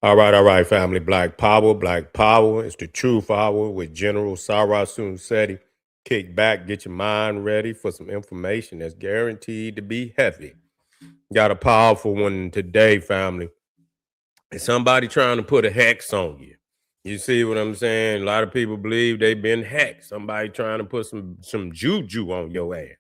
All right, family. Black Power, Black Power. It's the Truth Hour with General Sarasun Seti. Kick back, get your mind ready for some information that's guaranteed to be heavy. Got a powerful one today, family. It's somebody trying to put a hex on you. You see what I'm saying? A lot of people believe they've been hacked. Somebody trying to put some juju on your ass.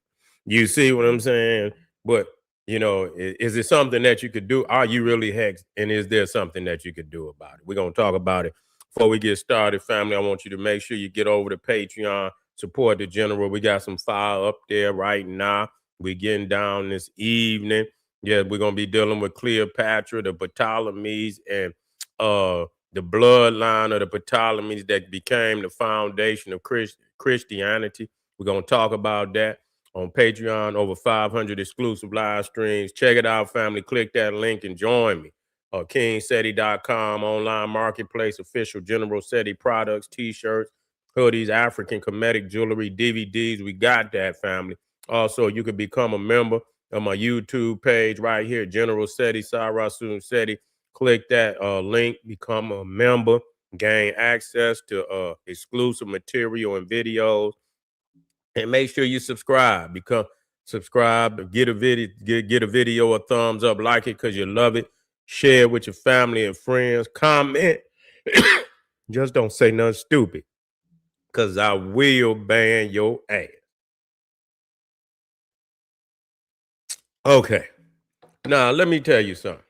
You see what I'm saying? But is it something that you could do? Are you really hexed? And is there something that you could do about it? We're gonna talk about it. Before we get started, family, I want you to make sure you get over to Patreon, support the general. We got some fire up there right now. We're getting down this evening. Yeah, we're gonna be dealing with Cleopatra, the Ptolemies, and the bloodline of the Ptolemies that became the foundation of Christianity. We're gonna talk about that on Patreon. Over 500 exclusive live streams. Check it out, family. Click that link and join me. KingSeti.com, online marketplace, official General Seti products, t-shirts, hoodies, African comedic jewelry, DVDs. We got that, family. Also, you can become a member on my YouTube page right here, General Seti, Sarasun Seti. Click that link, become a member, gain access to exclusive material and videos, and make sure you subscribe. Become subscribe, get a video a thumbs up, like it because you love it. Share it with your family and friends. Comment. Just don't say nothing stupid, because I will ban your ass. Okay. Now, let me tell you something.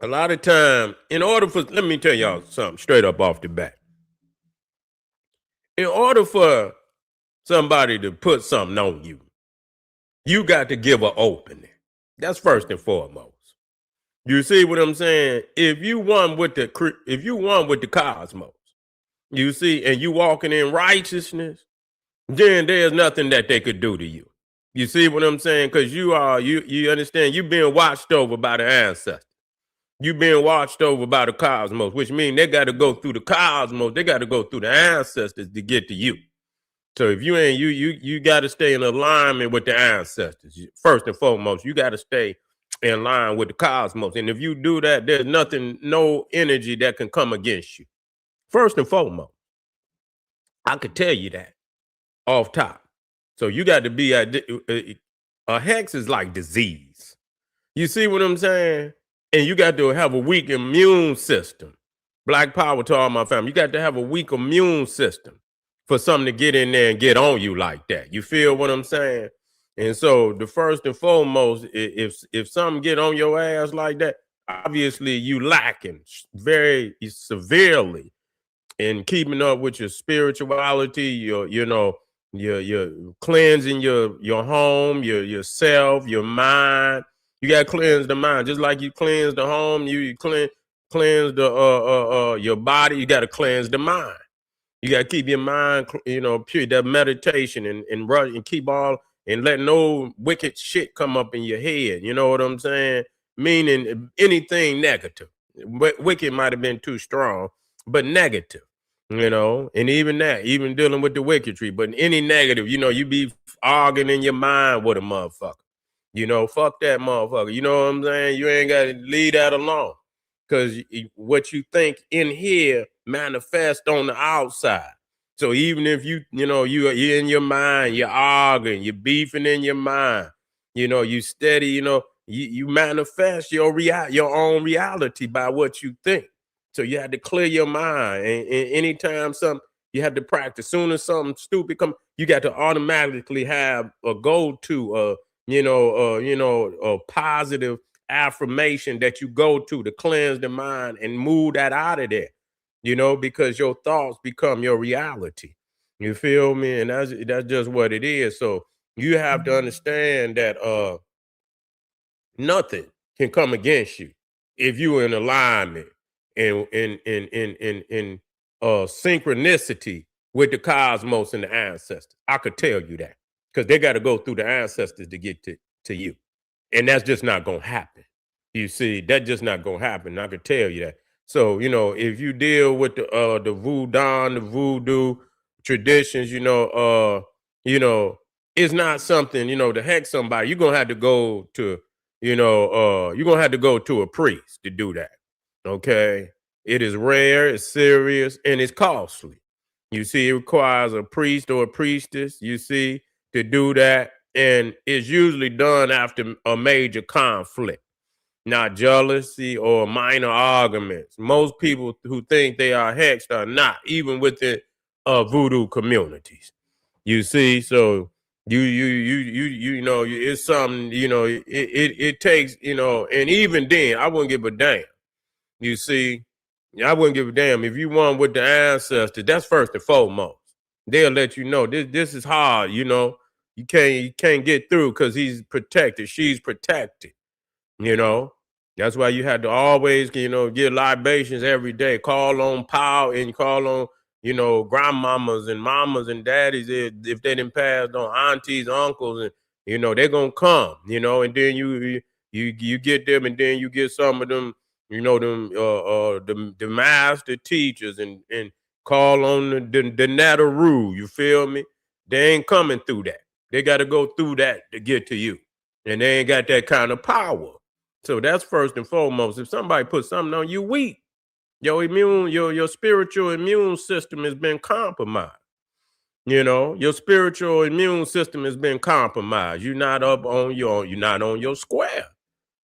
A lot of time, let me tell y'all something straight up off the bat. In order for somebody to put something on you, you got to give an opening. That's first and foremost. You see what I'm saying? If you won with the cosmos, you see, and you walking in righteousness, then there's nothing that they could do to you. You see what I'm saying? Because you understand, you're being watched over by the ancestors. You've been watched over by the cosmos, which means they got to go through the cosmos. They got to go through the ancestors to get to you. So if you ain't you got to stay in alignment with the ancestors. First and foremost, you got to stay in line with the cosmos. And if you do that, there's nothing, no energy that can come against you. First and foremost, I could tell you that off top. So you got to be a hex is like disease. You see what I'm saying? And you got to have a weak immune system. Black power to all my family. You got to have a weak immune system for something to get in there and get on you like that. You feel what I'm saying? And so the first and foremost, if something get on your ass like that, obviously you lacking very severely in keeping up with your spirituality, your cleansing your home, yourself, your mind. You got to cleanse the mind, just like you cleanse the home. You cleanse the your body. You got to cleanse the mind. You got to keep your mind, pure. That meditation and keep all and let no wicked shit come up in your head. You know what I'm saying? Meaning anything negative. Wicked might have been too strong, but negative. And even that, even dealing with the wicketry, but any negative, you be arguing in your mind with a motherfucker. Fuck that motherfucker. You know what I'm saying? You ain't got to leave that alone. Because what you think in here manifests on the outside. So even if you're in your mind, you're arguing, you're beefing in your mind, you steady, you manifest your own reality by what you think. So you had to clear your mind. And anytime you have to practice. Soon as something stupid come, you got to automatically have a go-to, a positive affirmation that you go to cleanse the mind and move that out of there, because your thoughts become your reality. You feel me? And that's just what it is. So you have to understand that nothing can come against you if you're in alignment and in synchronicity with the cosmos and the ancestors. I could tell you that because they got to go through the ancestors to get to you. And that's just not going to happen. You see, that's just not going to happen. I can tell you that. So, if you deal with the voodoo traditions, it's not something, to hex somebody. You're going to have to go to, you're going to have to go to a priest to do that. Okay. It is rare, it's serious, and it's costly. You see, it requires a priest or a priestess, you see, to do that. And it's usually done after a major conflict, not jealousy or minor arguments. Most people who think they are hexed are not, even within voodoo communities. You see, so you know, it's something, you know, it takes, you know, and even then, I wouldn't give a damn. You see, I wouldn't give a damn if you won with the ancestors. That's first and foremost. They'll let you know this is hard. You know, you can't get through because he's protected. She's protected. You know, that's why you had to always, you know, get libations every day. Call on power and call on, you know, grandmamas and mamas and daddies if they didn't pass on aunties, uncles, and you know they're gonna come. You know, and then you get them, and then you get some of them, you know, them the master teachers and call on the Nataru. You feel me? They ain't coming through that. They got to go through that to get to you, and they ain't got that kind of power. So that's first and foremost. If somebody puts something on you, weak. Your spiritual immune system has been compromised. You know, your spiritual immune system has been compromised. You're not on your square.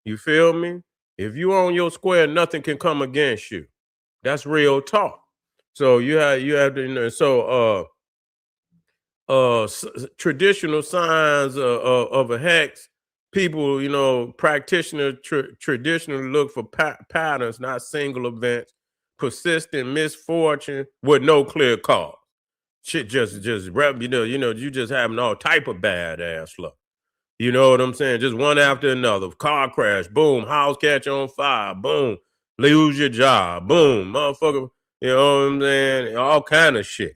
You feel me? If you on your square, nothing can come against you. That's real talk. So you have to, you know, so traditional signs of a hex, people, you know, practitioners traditionally look for patterns, not single events, persistent misfortune with no clear cause. Shit just rep, you just having all type of bad ass luck. You know what I'm saying? Just one after another. Car crash, boom, house catch on fire, boom, lose your job, boom, motherfucker, you know what I'm saying? All kind of shit.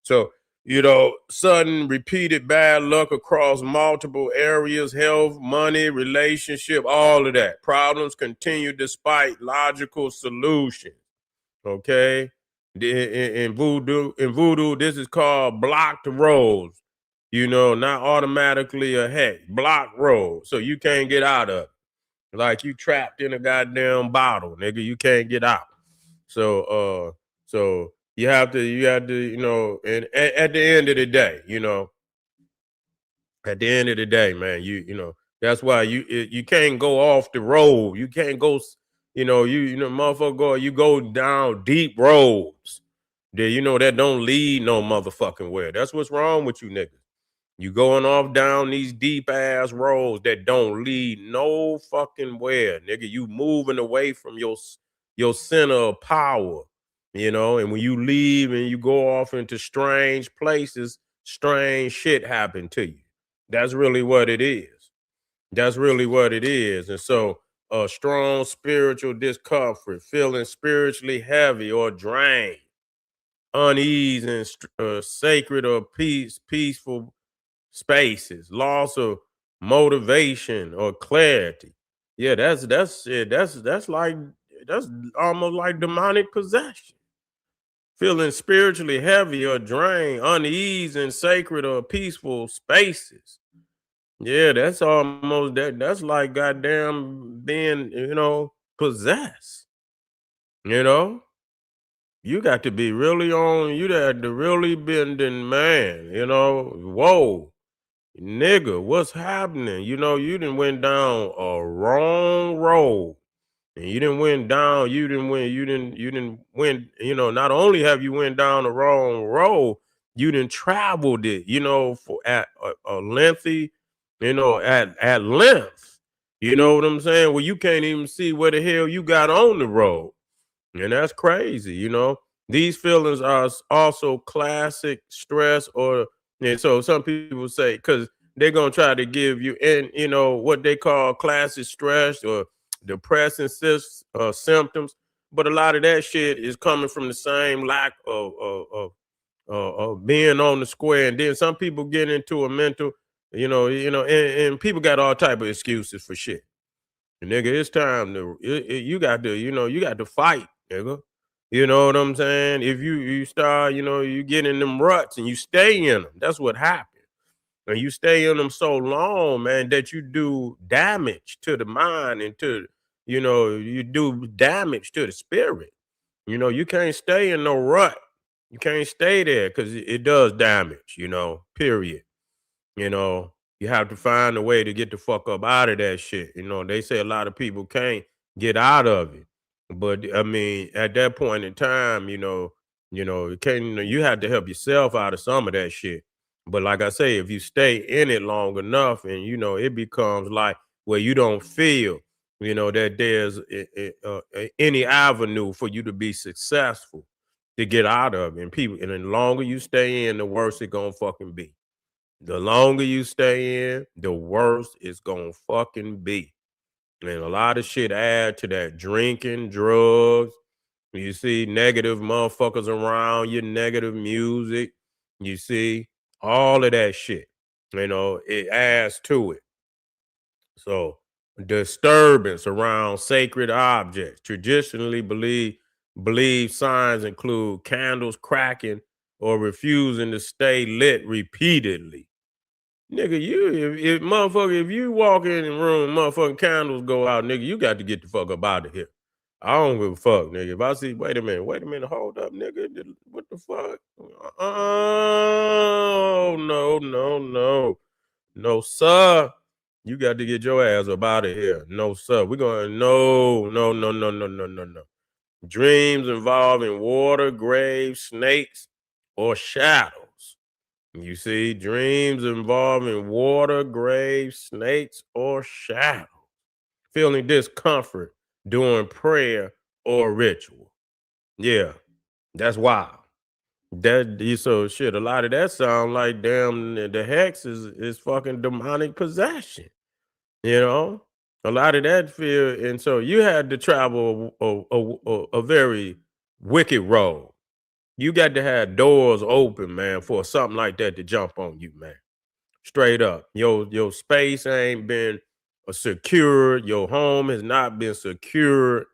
So, you know, sudden repeated bad luck across multiple areas, health, money, relationship, all of that. Problems continue despite logical solutions. Okay. In voodoo, this is called blocked roads. You know, not automatically a hex, blocked road. So you can't get out of it. Like you trapped in a goddamn bottle, nigga. You can't get out. So you have to, you know, and at the end of the day, you know, at the end of the day, man, you know, that's why you can't go off the road. You can't go, you know, motherfucker you go down deep roads that you know that don't lead no motherfucking where. That's what's wrong with you niggas. You going off down these deep ass roads that don't lead no fucking where, nigga. You moving away from your center of power, you know. And when you leave and you go off into strange places, strange shit happen to you. That's really what it is. That's really what it is. And so, a strong spiritual discomfort, feeling spiritually heavy or drained, unease and sacred or peaceful spaces, loss of motivation or clarity. Yeah, that's it. That's almost like demonic possession. Feeling spiritually heavy or drained, unease in sacred or peaceful spaces. Yeah, that's almost that's like goddamn being, you know, possessed. You know? You got to be really on, you got to really been man, you know. Whoa. Nigga, what's happening? You know, you didn't went down a wrong road. And you didn't went down, you didn't went, you know, not only have you went down the wrong road, you didn't traveled it, you know, for at a lengthy, you know, at length. You know what I'm saying? Well, you can't even see where the hell you got on the road. And that's crazy, you know. These feelings are also classic stress or and so some people say because they're gonna try to give you and you know what they call classic stress or depressing symptoms, but a lot of that shit is coming from the same lack of being on the square. And then some people get into a mental, and people got all type of excuses for shit. Nigga, it's time to you got to, you got to fight, nigga. You know what I'm saying? If you start, you get in them ruts and you stay in them. That's what happens. And you stay in them so long, man, that you do damage to the mind and you do damage to the spirit. You can't stay in no rut. You can't stay there because it does damage, period. You know, you have to find a way to get the fuck up out of that shit. They say a lot of people can't get out of it. But I mean, at that point in time, you can't, you have to help yourself out of some of that shit. But like I say, if you stay in it long enough and it becomes like where you don't feel, that there's any avenue for you to be successful to get out of it. And the longer you stay in, the worse it gonna fucking be. The longer you stay in, the worse it's gonna fucking be. And a lot of shit add to that. Drinking, drugs, you see negative motherfuckers around you, negative music, you see all of that shit. It adds to it. So disturbance around sacred objects. Traditionally believe signs include candles cracking or refusing to stay lit repeatedly. Nigga, if you walk in the room, motherfucking candles go out, nigga, you got to get the fuck up out of here. I don't give a fuck, nigga. If I see, wait a minute, hold up, nigga. What the fuck? Oh, no, no, no. No, sir. You got to get your ass up out of here. No, sir. We're going, no, no, no, no, no, no, no, no. Dreams involving water, graves, snakes, or shadows. You see, dreams involving water, graves, snakes, or shadows. Feeling discomfort during prayer or ritual. Yeah, that's wild. So shit. A lot of that sound like damn the hex is fucking demonic possession. You know, a lot of that fear, and so you had to travel a very wicked road. You got to have doors open, man, for something like that to jump on you, man. Straight up. Your space ain't been secured. Your home has not been secured.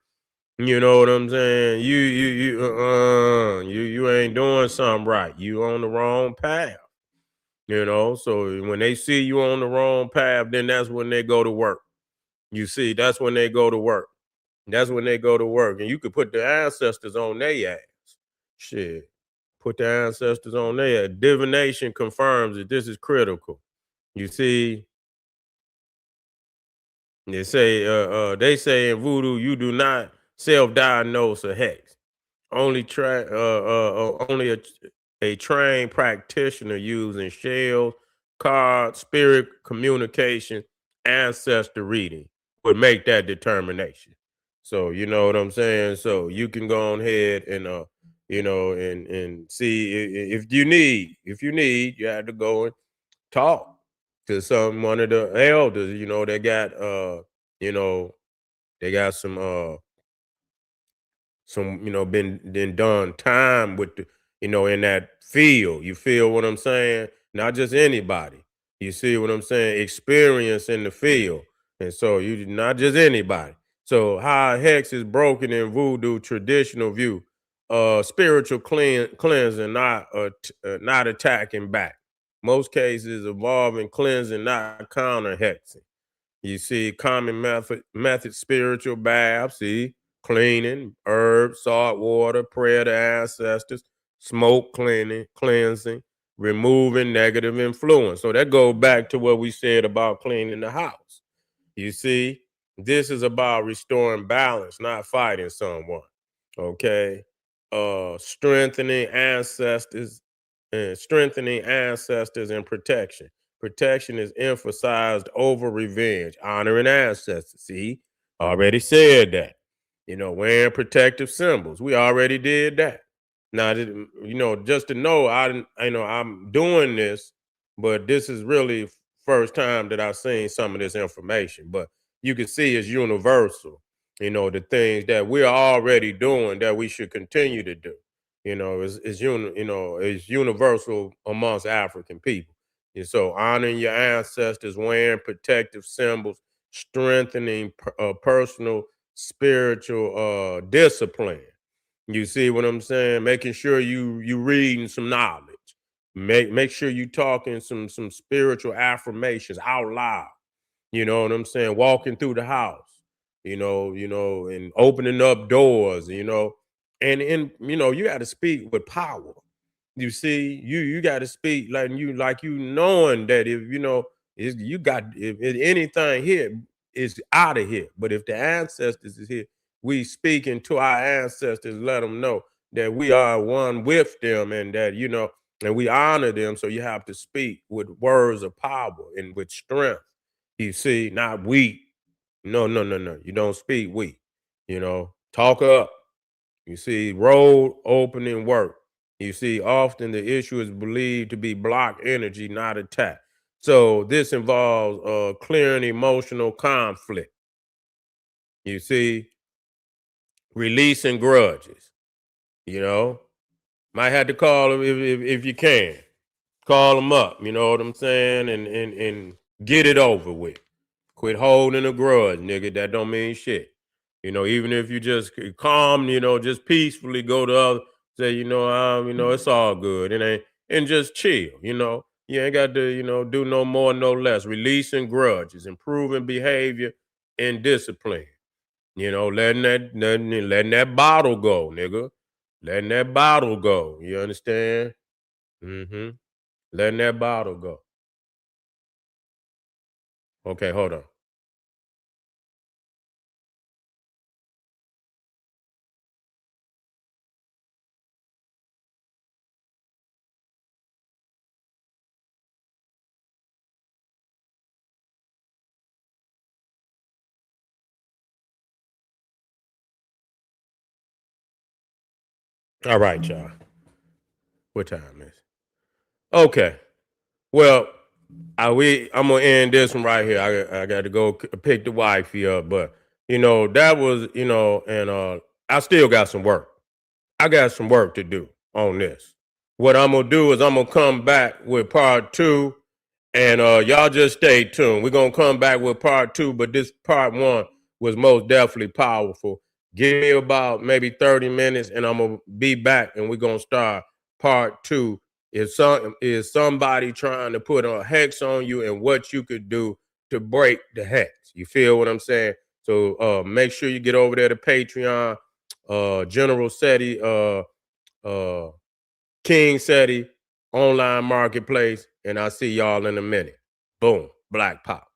You know what I'm saying? You ain't doing something right. You on the wrong path. So when they see you on the wrong path, then that's when they go to work. You see, that's when they go to work. That's when they go to work. And you could put the ancestors on their ass. Shit. Put the ancestors on their ass. Divination confirms that this is critical. You see, they say in voodoo you do not self-diagnose a hex. Only a trained practitioner using shells, cards, spirit communication, ancestor reading would make that determination. So you know what I'm saying. So you can go on ahead and and see if you need you have to go and talk to one of the elders. They got you know they got some been done time with the in that field. You feel what I'm saying? Not just anybody. You see what I'm saying? Experience in the field. And so you not just anybody. So how hex is broken in voodoo traditional view, spiritual cleansing, not attacking back. Most cases involving cleansing, not counter hexing. You see, common method, spiritual baths, see, cleaning, herbs, salt water, prayer to ancestors, smoke cleansing, removing negative influence. So that goes back to what we said about cleaning the house. You see, this is about restoring balance, not fighting someone. Okay. Strengthening ancestors and protection. Protection is emphasized over revenge, honoring ancestors. See, already said that. Wearing protective symbols. We already did that. Now, just to know, I'm doing this, but this is really first time that I've seen some of this information. But you can see it's universal. The things that we're already doing that we should continue to do. Is universal amongst African people. And so honoring your ancestors, wearing protective symbols, strengthening personal spiritual discipline. You see what I'm saying? Making sure you reading some knowledge. Make sure you talking some spiritual affirmations out loud. You know what I'm saying? Walking through the house. and opening up doors, you got to speak with power. You see, you got to speak like you knowing that if you got if anything here is out of here. But if the ancestors is here, we speaking to our ancestors, let them know that we are one with them, and that and we honor them. So you have to speak with words of power and with strength. You see, not weak. No, no, no, no. You don't speak weak. Talk up. You see, road opening work. You see, often the issue is believed to be blocked energy, not attack. So this involves clearing emotional conflict. You see, releasing grudges. You know, might have to call them if you can. Call them up. You know what I'm saying, and get it over with. Quit holding a grudge, nigga. That don't mean shit. Even if you just calm, just peacefully go to other, say, it's all good. It ain't, and just chill. You ain't got to, do no more, no less. Releasing grudges, improving behavior and discipline. Letting that bottle go, nigga. Letting that bottle go. You understand? Mm-hmm. Letting that bottle go. Okay, hold on. All right, y'all. What time is? Okay. Well, I'm gonna end this one right here. I got to go pick the wifey up, but that was and I still got some work. I got some work to do on this. What I'm gonna do is I'm gonna come back with part two, and y'all just stay tuned. We're gonna come back with part two, but this part one was most definitely powerful. Give me about maybe 30 minutes, and I'm gonna be back, and we're gonna start part two. Is somebody trying to put a hex on you, and what you could do to break the hex? You feel what I'm saying? So make sure you get over there to Patreon, General SETI, uh, King SETI, online marketplace, and I'll see y'all in a minute. Boom, Black Pop.